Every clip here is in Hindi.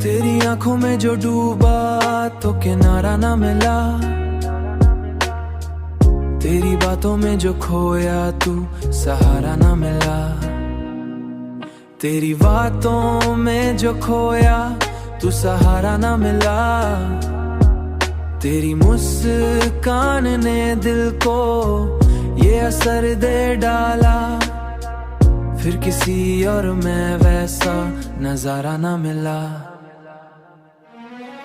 तेरी आंखों में जो डूबा तो किनारा ना मिला, तेरी बातों में जो खोया तू सहारा ना मिला, तेरी बातों में जो खोया तू सहारा ना मिला, तेरी मुस्कान ने दिल को ये असर दे डाला, फिर किसी और में वैसा नजारा ना मिला।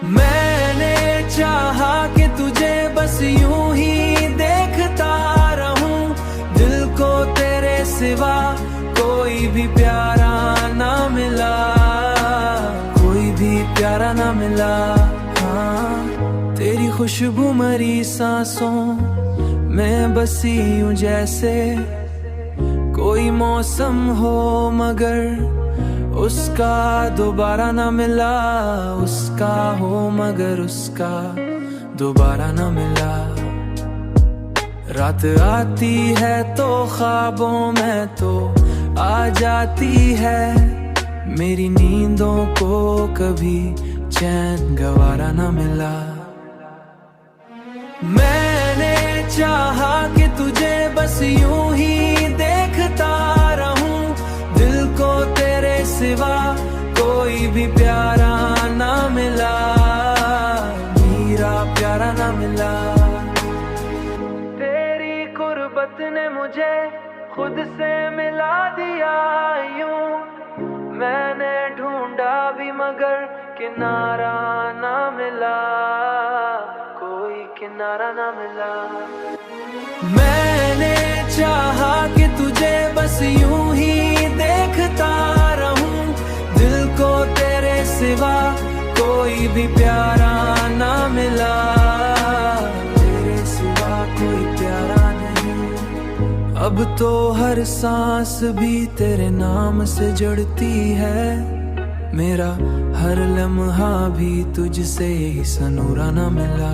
मैंने चाहा कि तुझे बस यूं ही देखता रहूं, दिल को तेरे सिवा कोई भी प्यारा ना मिला, कोई भी प्यारा ना मिला। हाँ, तेरी खुशबू मरी सांसों में बसी यूं जैसे कोई मौसम हो मगर उसका दोबारा ना मिला, उसका हो मगर उसका दोबारा ना मिला। रात आती है तो ख्वाबों में तो आ जाती है, मेरी नींदों को कभी चैन गवारा ना मिला। मैंने चाहा कि तुझे बस यूं ही देखता रहूं, दिल को तेरे सिवा कोई भी प्यारा ना मिला, मेरा प्यारा ना मिला। तेरी कुर्बत ने मुझे खुद से मिला दिया यूं, मैंने ढूंढा भी मगर किनारा ना मिला, कोई किनारा ना मिला। मैंने चाहा कि तुझे बस यूं ही देखता रहूं, दिल को तेरे सिवा कोई भी प्यारा ना मिला, तेरे सिवा कोई प्यारा नहीं। अब तो हर सांस भी तेरे नाम से जुड़ती है, मेरा हर लम्हा भी तुझसे ही सनूरा ना मिला।